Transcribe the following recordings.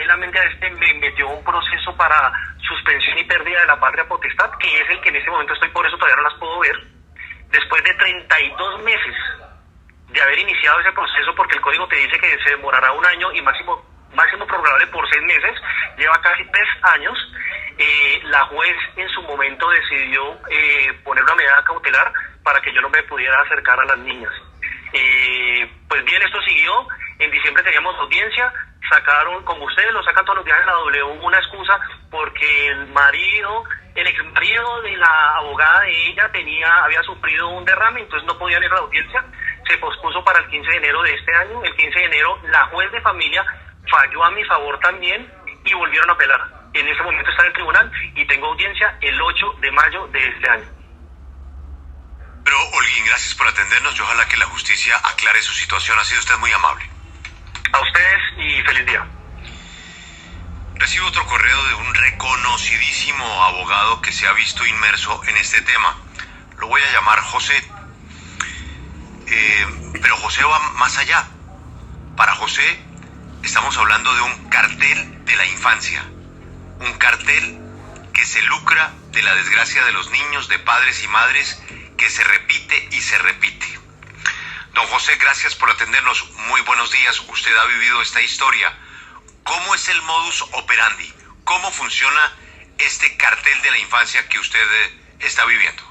paralelamente a este me metió un proceso para suspensión y pérdida de la patria potestad, que es el que en este momento estoy, por eso todavía no las puedo ver. Después de 32 meses de haber iniciado ese proceso, porque el código te dice que se demorará un año y máximo prorrogable por 6 meses, lleva casi 3 años. La juez en su momento decidió poner una medida cautelar para que yo no me pudiera acercar a las niñas. Pues bien, esto siguió. En diciembre teníamos audiencia, sacaron, como ustedes lo sacan todos los días en la W, una excusa porque el ex marido de la abogada de ella había sufrido un derrame, entonces no podían ir a la audiencia. Se pospuso para el 15 de enero de este año. El 15 de enero la juez de familia falló a mi favor también y volvieron a apelar. En ese momento está en el tribunal y tengo audiencia el 8 de mayo de este año. Pero, Holguín, gracias por atendernos y ojalá que la justicia aclare su situación. Ha sido usted muy amable. A ustedes y feliz día. Recibo otro correo de un reconocidísimo abogado que se ha visto inmerso en este tema. Lo voy a llamar José. Pero José va más allá. Para José estamos hablando de un cartel de la infancia. Un cartel que se lucra de la desgracia de los niños, de padres y madres, que se repite y se repite. Don José, gracias por atendernos. Muy buenos días. Usted ha vivido esta historia. ¿Cómo es el modus operandi? ¿Cómo funciona este cartel de la infancia que usted está viviendo?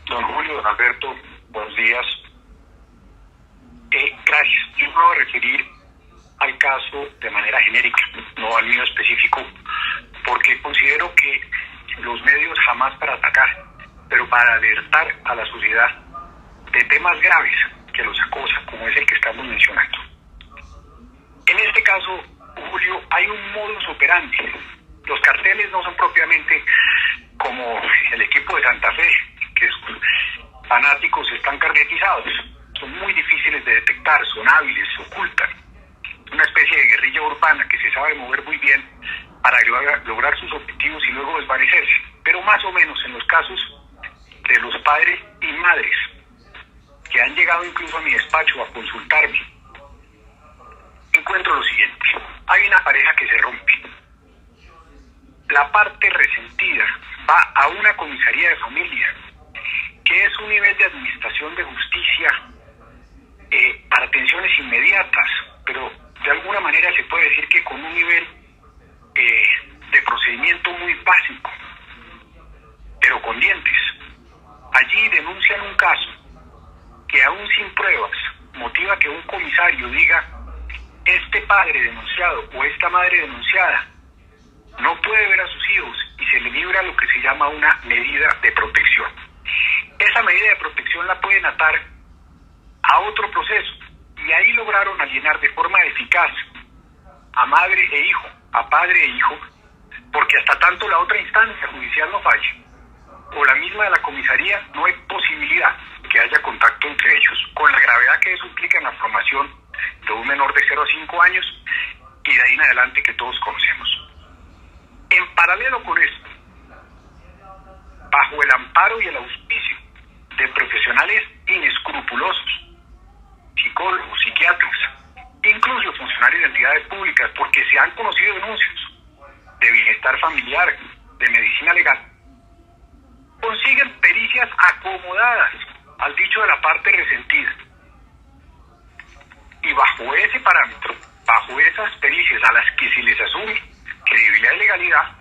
Don Julio, don Alberto, buenos días. Gracias. Yo me voy a referir al caso de manera genérica, no al mío específico, porque considero que los medios jamás para atacar, pero para alertar a la sociedad de temas graves que los acosan, como es el que estamos mencionando. En este caso, Julio, hay un modus operandi. Los carteles no son propiamente como el equipo de Santa Fe, que sus fanáticos están carnetizados. Son muy difíciles de detectar, son hábiles, se ocultan. Una especie de guerrilla urbana que se sabe mover muy bien para lograr sus objetivos y luego desvanecerse. Pero más o menos en los casos de los padres y madres que han llegado incluso a mi despacho a consultarme, encuentro lo siguiente. Hay una pareja que se rompe. La parte resentida va a una comisaría de familia, que es un nivel de administración de justicia para atenciones inmediatas, pero de alguna manera se puede decir que con un nivel de procedimiento muy básico, pero con dientes. Allí denuncian un caso que aún sin pruebas motiva que un comisario diga: este padre denunciado o esta madre denunciada no puede ver a sus hijos, y se le libra lo que se llama una medida de protección. Esa medida de protección la pueden atar a otro proceso, y ahí lograron alienar de forma eficaz a madre e hijo, a padre e hijo, porque hasta tanto la otra instancia judicial no falle, o la misma de la comisaría, no hay posibilidad de que haya contacto entre ellos, con la gravedad que eso implica en la formación de un menor de 0 a 5 años y de ahí en adelante que todos conocemos. En paralelo con esto, bajo el amparo y el auspicio de profesionales inescrupulosos, psicólogos, psiquiatras, incluso funcionarios de entidades públicas, porque se han conocido denuncias de bienestar familiar, de medicina legal, consiguen pericias acomodadas al dicho de la parte resentida. Y bajo ese parámetro, bajo esas pericias a las que se les asume credibilidad y legalidad,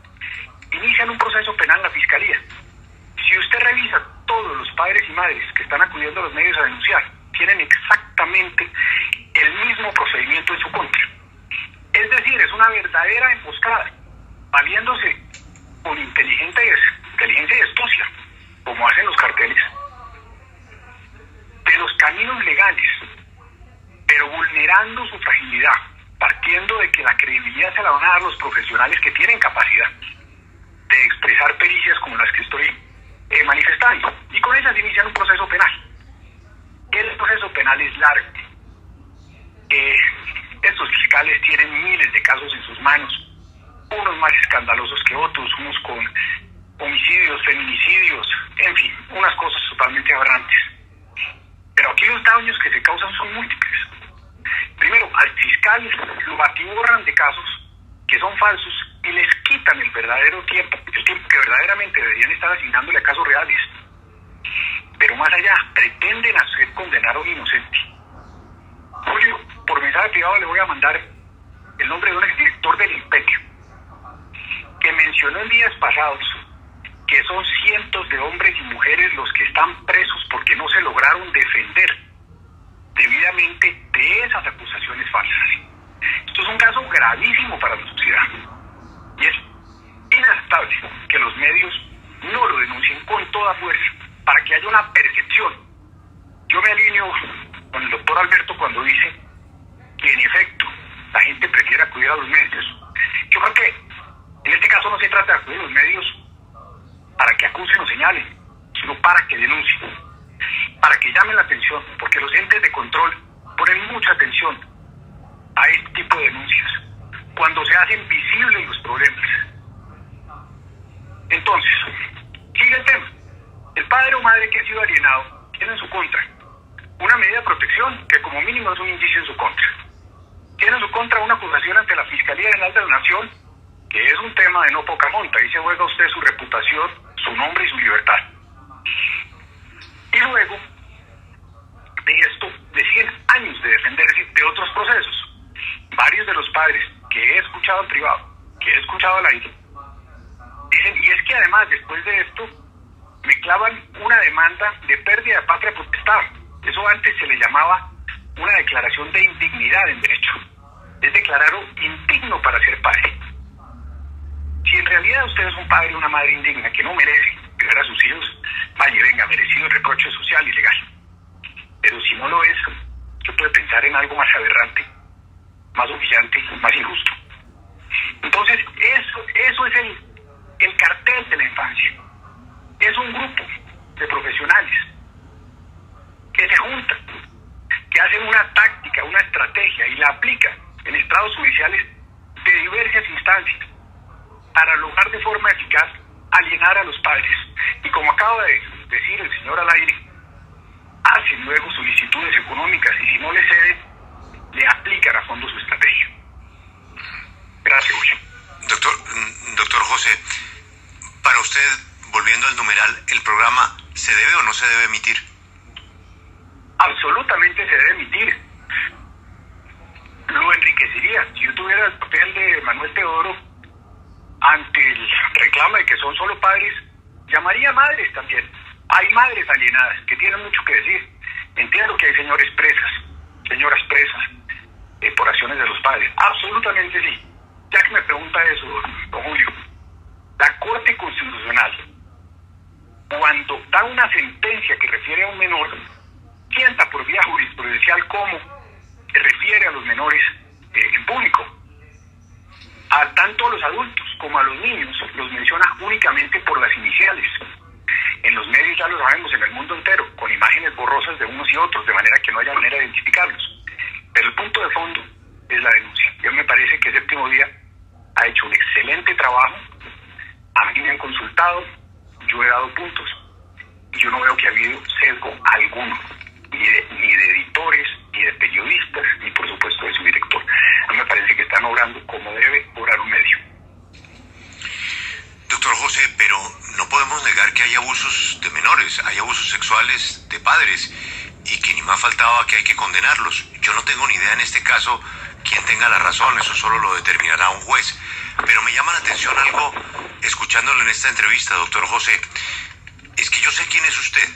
inician un proceso penal en la Fiscalía. Si usted revisa, todos los padres y madres que están acudiendo a los medios a denunciar tienen exactamente el mismo procedimiento en su contra. Es decir, es una verdadera emboscada, valiéndose con inteligencia y astucia, como hacen los carteles, de los caminos legales, pero vulnerando su fragilidad, partiendo de que la credibilidad se la van a dar los profesionales que tienen capacidad de expresar pericias como las que estoy manifestando, y con ellas inician un proceso penal. El proceso penal es largo. Estos fiscales tienen miles de casos en sus manos, unos más escandalosos que otros, unos con homicidios, feminicidios, en fin, unas cosas totalmente aberrantes. Pero aquí los daños que se causan son múltiples. Primero, al fiscal lo atiborran de casos que son falsos y les quitan el verdadero tiempo, el tiempo que verdaderamente deberían estar asignándole a casos reales. Pero más allá, pretenden hacer condenar a un inocente. Julio, por mensaje privado le voy a mandar el nombre de un exdirector del Imperio, que mencionó en días pasados que son cientos de hombres y mujeres los que están presos porque no se lograron defender debidamente de esas acusaciones falsas. Esto es un caso gravísimo para la sociedad y es inaceptable que los medios no lo denuncien con toda fuerza para que haya una percepción. Yo me alineo con el doctor Alberto cuando dice que en efecto la gente prefiere acudir a los medios. Yo creo que en este caso no se trata de acudir a los medios para que acusen o señalen, sino para que denuncien, para que llamen la atención, porque los entes de control ponen mucha atención a este tipo de denuncias, cuando se hacen visibles los problemas. Entonces, sigue el tema. El padre o madre que ha sido alienado tiene en su contra una medida de protección que como mínimo es un indicio en su contra. Tiene en su contra una acusación ante la Fiscalía General de la Nación, que es un tema de no poca monta. Ahí se juega usted su reputación, su nombre y su libertad. Y luego de esto, de 100 años de defenderse de otros procesos, varios de los padres que he escuchado en privado, que he escuchado al aire, dicen, y es que además después de esto me clavan una demanda de pérdida de patria potestad. Eso antes se le llamaba una declaración de indignidad en derecho. Es declararlo indigno para ser padre. Si en realidad usted es un padre o una madre indigna que no merece criar a sus hijos, vaya, venga, merecido el reproche social y legal. Pero si no lo es, se puede pensar en algo más aberrante, más humillante, más injusto. Entonces, eso es el cartel de la infancia. Es un grupo de profesionales que se juntan, que hacen una táctica, una estrategia y la aplican en estrados judiciales de diversas instancias para lograr de forma eficaz alienar a los padres. Y como acaba de decir el señor al aire, hacen luego solicitudes económicas y si no le ceden, le aplican a fondo su estrategia. Gracias, Julio. Doctor José, para usted, volviendo al numeral, ¿el programa se debe o no se debe emitir? Absolutamente se debe emitir. Lo enriquecería. Si yo tuviera el papel de Manuel Teodoro ante el reclamo de que son solo padres, llamaría madres también. Hay madres alienadas que tienen mucho que decir. Entiendo que hay señoras presas por acciones de los padres. Absolutamente sí. Ya que me pregunta eso, don Julio, la Corte Constitucional, cuando da una sentencia que refiere a un menor, sienta por vía jurisprudencial cómo se refiere a los menores en público. A tanto a los adultos como a los niños los menciona únicamente por las iniciales. En los medios ya lo sabemos, en el mundo entero, con imágenes borrosas de unos y otros, de manera que no haya manera de identificarlos. Pero el punto de fondo es la denuncia. Yo me parece que Séptimo Día ha hecho un excelente trabajo. A mí me han consultado, yo he dado puntos, y yo no veo que ha habido sesgo alguno, ni de editores, ni de periodistas, ni por supuesto de su director. A mí me parece que están obrando como debe obrar un medio. Doctor José, pero no podemos negar que hay abusos de menores, hay abusos sexuales de padres, y que ni más faltaba que hay que condenarlos. Yo no tengo ni idea en este caso quién tenga la razón, eso solo lo determinará un juez. Pero me llama la atención algo, escuchándolo en esta entrevista, doctor José. Es que yo sé quién es usted,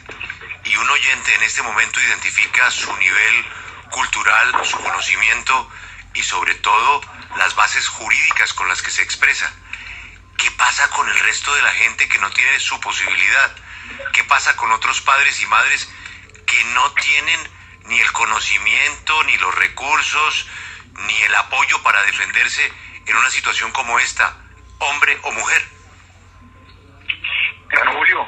y un oyente en este momento identifica su nivel cultural, su conocimiento, y sobre todo las bases jurídicas con las que se expresa. ¿Qué pasa con el resto de la gente que no tiene su posibilidad? ¿Qué pasa con otros padres y madres que no tienen ni el conocimiento, ni los recursos, ni el apoyo para defenderse en una situación como esta, hombre o mujer? Claro, Julio,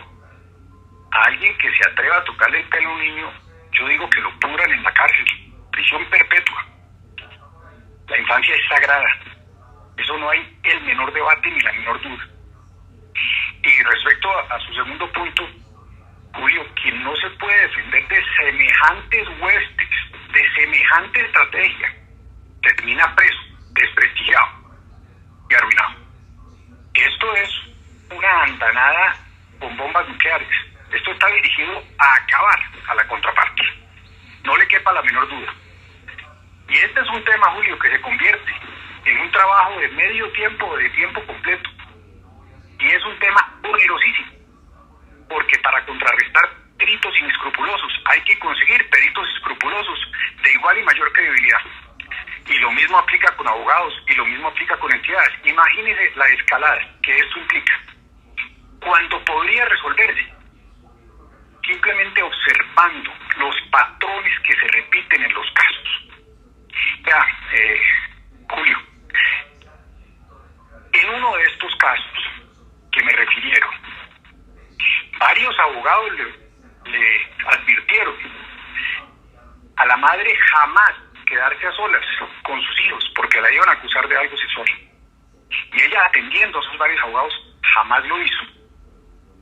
a alguien que se atreva a tocarle el pelo a un niño, yo digo que lo pudran en la cárcel, prisión perpetua. La infancia es sagrada. Eso no hay el menor debate ni la menor duda. Y respecto a su segundo punto, Julio, quien no se puede defender de semejantes huestes, de semejante estrategia, termina preso, desprestigiado. empanada con bombas nucleares. Esto está dirigido a acabar a la contraparte. No le quepa la menor duda. Y este es un tema, Julio, que se convierte en un trabajo de medio tiempo o de tiempo completo. Y es un tema poderosísimo, porque para contrarrestar peritos inescrupulosos hay que conseguir peritos escrupulosos de igual y mayor credibilidad. Y lo mismo aplica con abogados y lo mismo aplica con entidades. Imagínense la escalada que esto implica. Cuando podría resolverse simplemente observando los patrones que se repiten en los casos. Ya, Julio, en uno de estos casos que me refirieron, varios abogados le advirtieron a la madre jamás quedarse a solas con sus hijos porque la iban a acusar de algo sexual. Y ella, atendiendo a esos varios abogados, jamás lo hizo.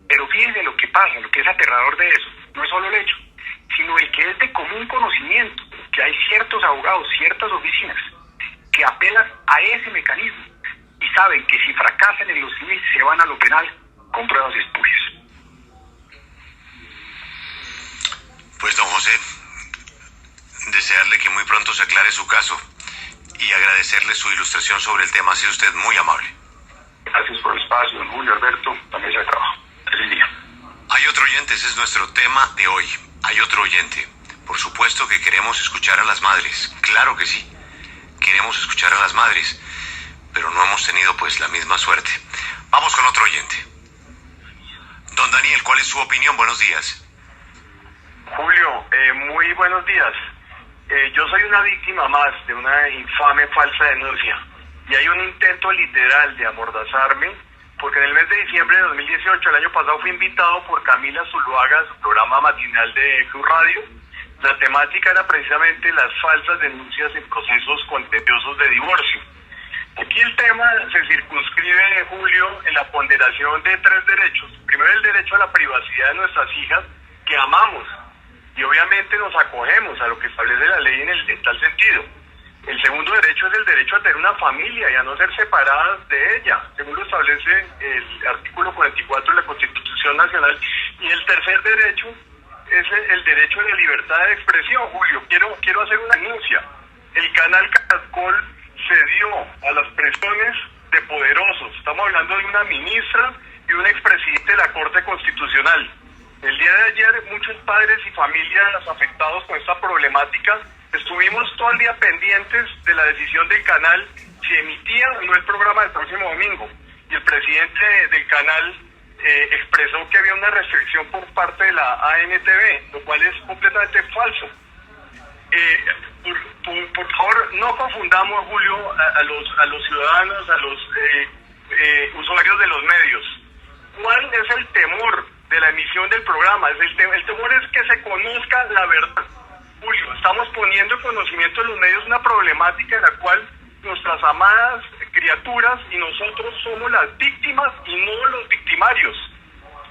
Pero fíjense lo que pasa, lo que es aterrador de eso, no es solo el hecho, sino el que es de común conocimiento, que hay ciertos abogados, ciertas oficinas, que apelan a ese mecanismo y saben que si fracasan en lo civil se van a lo penal con pruebas espurias. Pues don José, desearle que muy pronto se aclare su caso y agradecerle su ilustración sobre el tema. Ha sido usted muy amable. Gracias por el espacio, don Julio, Alberto, la mesa de trabajo. Feliz día. Hay otro oyente, ese es nuestro tema de hoy. Hay otro oyente. Por supuesto que queremos escuchar a las madres. Claro que sí. Queremos escuchar a las madres. Pero no hemos tenido pues la misma suerte. Vamos con otro oyente. Don Daniel, ¿cuál es su opinión? Buenos días. Julio, muy buenos días. Yo soy una víctima más de una infame falsa denuncia. Y hay un intento literal de amordazarme, porque en el mes de diciembre de 2018, el año pasado, fui invitado por Camila Zuluaga a su programa matinal de Cruz Radio. La temática era precisamente las falsas denuncias en procesos contenciosos de divorcio. Aquí el tema se circunscribe, Julio, en la ponderación de 3 derechos. Primero, el derecho a la privacidad de nuestras hijas, que amamos, y obviamente nos acogemos a lo que establece la ley en tal sentido. El segundo derecho es el derecho a tener una familia y a no ser separadas de ella, según lo establece el artículo 44 de la Constitución Nacional. Y el tercer derecho es el derecho a la libertad de expresión. Julio, quiero hacer una denuncia. El canal Caracol cedió a las presiones de poderosos. Estamos hablando de una ministra y un expresidente de la Corte Constitucional. El día de ayer, muchos padres y familias afectados con esta problemática estuvimos todo el día pendientes de la decisión del canal si emitía o no el programa del próximo domingo. Y el presidente del canal expresó que había una restricción por parte de la ANTV, lo cual es completamente falso. Por favor, no confundamos, Julio, a los ciudadanos, a los usuarios de los medios. ¿Cuál es el temor de la emisión del programa? El temor es que se conozca la verdad. Julio, estamos poniendo en conocimiento de los medios una problemática en la cual nuestras amadas criaturas y nosotros somos las víctimas y no los victimarios.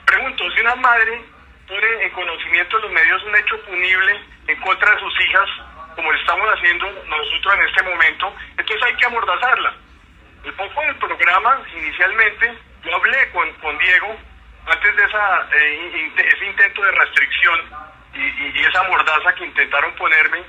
Pregunto, si una madre pone en conocimiento de los medios un hecho punible en contra de sus hijas, como lo estamos haciendo nosotros en este momento, entonces hay que amordazarla. El poco del programa, inicialmente, yo hablé con Diego antes de ese intento de restricción y esa mordaza que intentaron ponerme,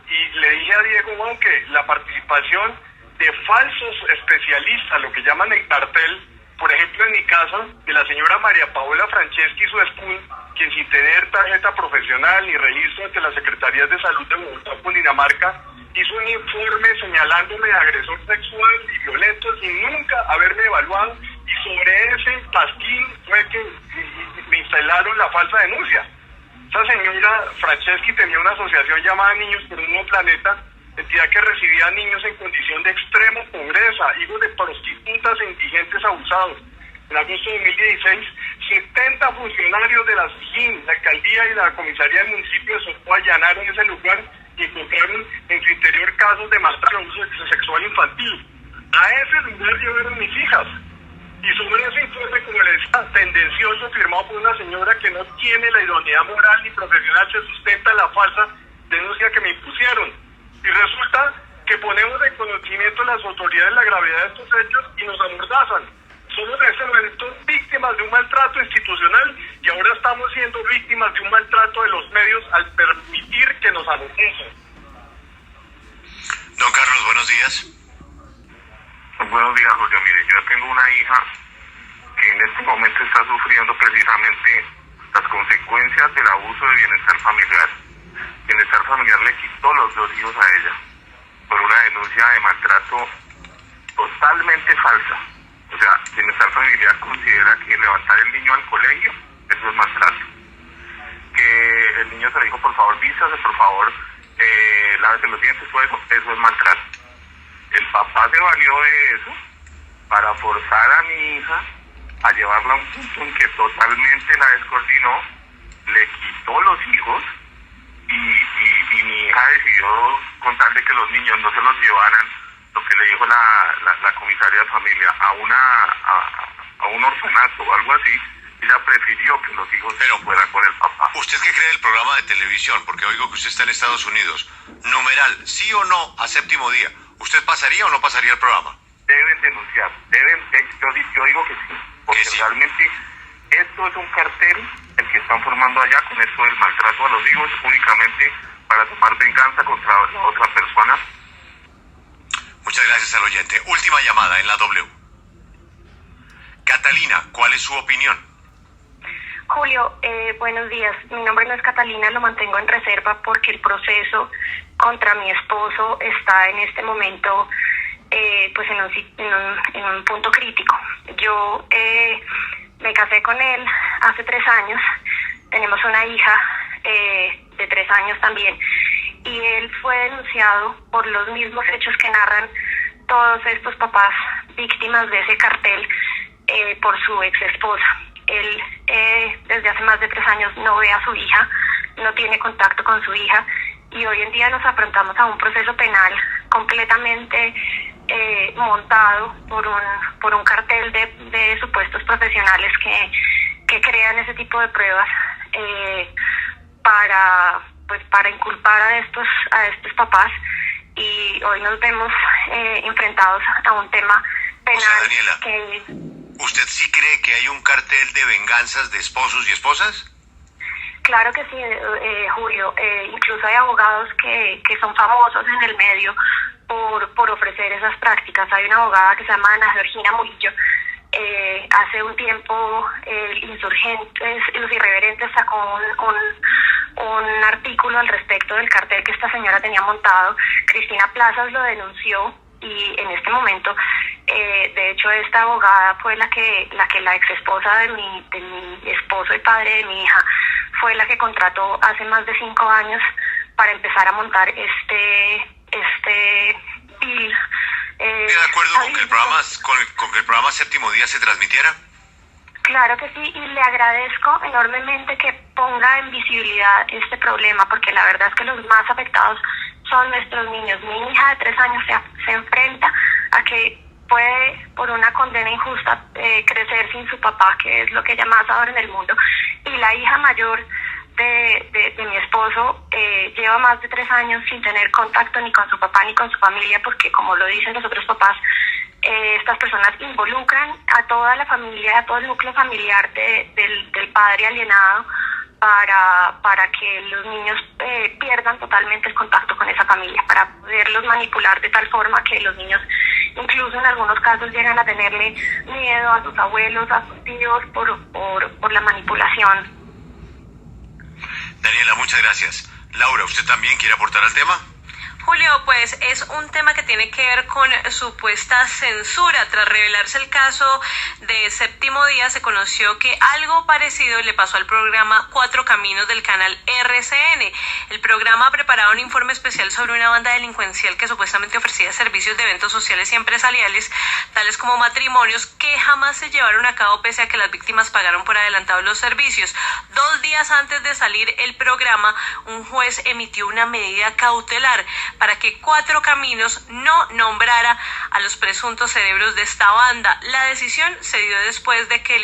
y le dije a Diego, bueno, que la participación de falsos especialistas, lo que llaman el cartel, por ejemplo en mi caso, de la señora María Paola Franceschi y su esposo, quien sin tener tarjeta profesional ni registro ante las Secretarías de Salud de Bogotá o Cundinamarca, hizo un informe señalándome de agresor sexual y violento sin nunca haberme evaluado, y sobre ese pasquín fue que me instalaron la falsa denuncia. Esa señora Franceschi tenía una asociación llamada Niños por un Nuevo Planeta, entidad que recibía a niños en condición de extrema pobreza, hijos de prostitutas e indigentes abusados. En agosto de 2016, 70 funcionarios de la SIGIN, la alcaldía y la comisaría del municipio de Sopó allanaron ese lugar y encontraron en su interior casos de maltrato y abuso sexual infantil. A ese lugar llevaron mis hijas. Y sobre ese informe, como les decía, tendencioso, firmado por una señora que no tiene la idoneidad moral ni profesional, se sustenta la falsa denuncia que me impusieron. Y resulta que ponemos en conocimiento a las autoridades la gravedad de estos hechos y nos amordazan. Somos en este momento víctimas de un maltrato institucional y ahora estamos siendo víctimas de un maltrato de los medios al permitir que nos alojen. Don Carlos, buenos días. Buenos días, Julio. Mire, yo tengo una hija que en este momento está sufriendo precisamente las consecuencias del abuso de bienestar familiar. Bienestar familiar le quitó los 2 hijos a ella por una denuncia de maltrato totalmente falsa. O sea, bienestar familiar considera que levantar el niño al colegio, eso es maltrato. Que el niño se le dijo, por favor, vístase, por favor, lávese los dientes, todo eso es maltrato. El papá se valió de eso para forzar a mi hija a llevarla a un punto en que totalmente la descoordinó, le quitó los hijos y mi hija decidió, con tal de que los niños no se los llevaran, lo que le dijo la comisaria de familia, a un orfanato o algo así. Ella prefirió que los hijos fueran con el papá. ¿Usted qué cree del programa de televisión? Porque oigo que usted está en Estados Unidos. Numeral, sí o no a séptimo día. ¿Usted pasaría o no pasaría el programa? Deben denunciar, yo digo que sí, porque sí. Realmente esto es un cartel el que están formando allá con esto del maltrato a los hijos únicamente para tomar venganza contra la otra persona. Muchas gracias al oyente. Última llamada en la W. Catalina, ¿cuál es su opinión? Julio, buenos días. Mi nombre no es Catalina, lo mantengo en reserva porque el proceso contra mi esposo está en este momento pues en un punto crítico. Yo me casé con él hace 3 años, tenemos una hija de 3 años también, y él fue denunciado por los mismos hechos que narran todos estos papás víctimas de ese cartel por su ex esposa. Él desde hace más de 3 años no ve a su hija, no tiene contacto con su hija, y hoy en día nos afrontamos a un proceso penal completamente montado por un cartel de supuestos profesionales que crean ese tipo de pruebas para inculpar a estos papás, y hoy nos vemos enfrentados a un tema penal. O sea, Daniela, ¿usted sí cree que hay un cartel de venganzas de esposos y esposas? Claro que sí, Julio. Incluso hay abogados que son famosos en el medio por ofrecer esas prácticas. Hay una abogada que se llama Ana Georgina Murillo. Hace un tiempo Los Irreverentes sacó un artículo al respecto del cartel que esta señora tenía montado. Cristina Plazas lo denunció, y en este momento de hecho esta abogada fue la ex esposa de mi esposo y padre de mi hija fue la que contrató hace más de 5 años para empezar a montar este bill. ¿De acuerdo con que el programa Séptimo Día se transmitiera? Claro que sí, y le agradezco enormemente que ponga en visibilidad este problema, porque la verdad es que los más afectados son nuestros niños. Mi hija de 3 años se enfrenta a que puede, por una condena injusta, crecer sin su papá, que es lo que ella más adora en el mundo, y la hija mayor de mi esposo lleva más de 3 años sin tener contacto ni con su papá ni con su familia, porque, como lo dicen los otros papás, estas personas involucran a toda la familia, a todo el núcleo familiar del padre alienado, para que los niños pierdan totalmente el contacto con esa familia, para poderlos manipular de tal forma que los niños, incluso en algunos casos, llegan a tenerle miedo a sus abuelos, a sus tíos, por la manipulación. Daniela, muchas gracias. Laura, ¿usted también quiere aportar al tema? Julio, pues es un tema que tiene que ver con supuesta censura. Tras revelarse el caso de Séptimo Día, se conoció que algo parecido le pasó al programa Cuatro Caminos del canal RCN. El programa ha preparado un informe especial sobre una banda delincuencial que supuestamente ofrecía servicios de eventos sociales y empresariales, tales como matrimonios, que jamás se llevaron a cabo pese a que las víctimas pagaron por adelantado los servicios. 2 días antes de salir el programa, un juez emitió una medida cautelar para que Cuatro Caminos no nombrara a los presuntos cerebros de esta banda. La decisión se dio después de que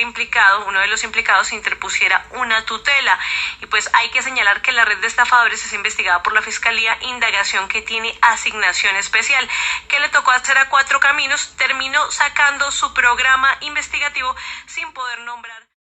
uno de los implicados, interpusiera una tutela. Y pues hay que señalar que la red de estafadores es investigada por la Fiscalía, indagación que tiene asignación especial. ¿Qué le tocó hacer a Cuatro Caminos? Terminó sacando su programa investigativo sin poder nombrar